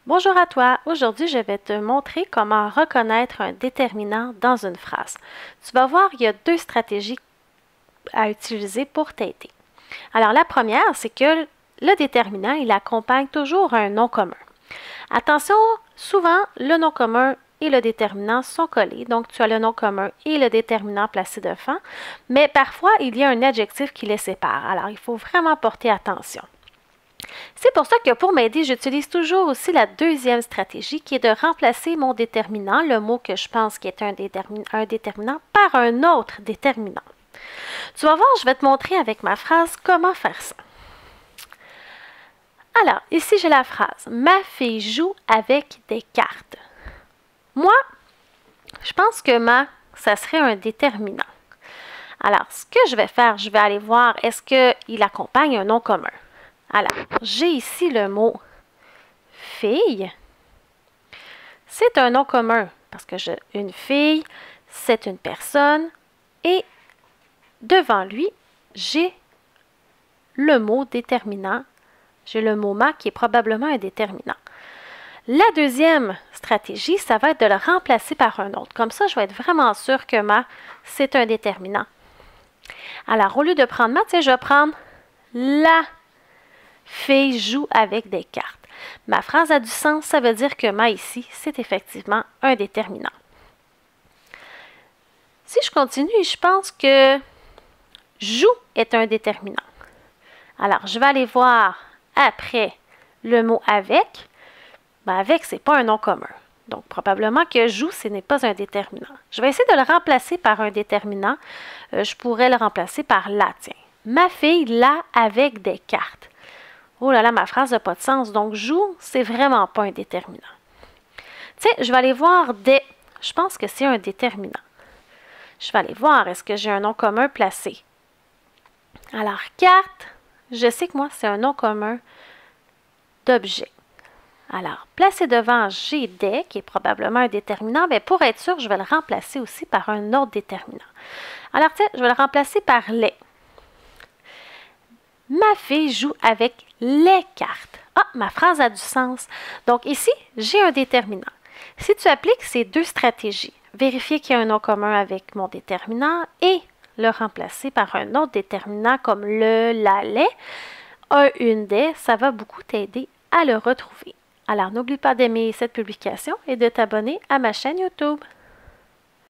Bonjour à toi. Aujourd'hui, je vais te montrer comment reconnaître un déterminant dans une phrase. Tu vas voir, il y a deux stratégies à utiliser pour t'aider. Alors, la première, c'est que le déterminant, il accompagne toujours un nom commun. Attention, souvent, le nom commun et le déterminant sont collés. Donc, tu as le nom commun et le déterminant placé devant. Mais parfois, il y a un adjectif qui les sépare. Alors, il faut vraiment porter attention. C'est pour ça que pour m'aider, j'utilise toujours aussi la deuxième stratégie qui est de remplacer mon déterminant, le mot que je pense qui est un déterminant, par un autre déterminant. Tu vas voir, je vais te montrer avec ma phrase comment faire ça. Alors, ici j'ai la phrase « Ma fille joue avec des cartes ». Moi, je pense que ça serait un déterminant. Alors, ce que je vais faire, je vais aller voir est-ce qu'il accompagne un nom commun. Alors, j'ai ici le mot fille. C'est un nom commun parce que une fille, c'est une personne et devant lui, j'ai le mot déterminant. J'ai le mot ma qui est probablement un déterminant. La deuxième stratégie, ça va être de le remplacer par un autre. Comme ça, je vais être vraiment sûre que ma, c'est un déterminant. Alors, au lieu de prendre ma, je vais prendre la fille joue avec des cartes. Ma phrase a du sens, ça veut dire que ma ici, c'est effectivement un déterminant. Si je continue, je pense que joue est un déterminant. Alors, je vais aller voir après le mot avec. Ben, avec, ce n'est pas un nom commun. Donc, probablement que joue, ce n'est pas un déterminant. Je vais essayer de le remplacer par un déterminant. Je pourrais le remplacer par la, tiens. Ma fille l'a avec des cartes. Oh là là, ma phrase n'a pas de sens. Donc, joue, c'est vraiment pas un déterminant. Tiens, je vais aller voir des. Je pense que c'est un déterminant. Je vais aller voir, est-ce que j'ai un nom commun placé? Alors, carte, je sais que moi, c'est un nom commun d'objet. Alors, placé devant, j'ai des, qui est probablement un déterminant, mais pour être sûr, je vais le remplacer aussi par un autre déterminant. Alors, tiens, je vais le remplacer par les. Ma fille joue avec les cartes. Ah, ma phrase a du sens. Donc ici, j'ai un déterminant. Si tu appliques ces deux stratégies, vérifier qu'il y a un nom commun avec mon déterminant et le remplacer par un autre déterminant comme le, la, les, un, une, des, ça va beaucoup t'aider à le retrouver. Alors n'oublie pas d'aimer cette publication et de t'abonner à ma chaîne YouTube.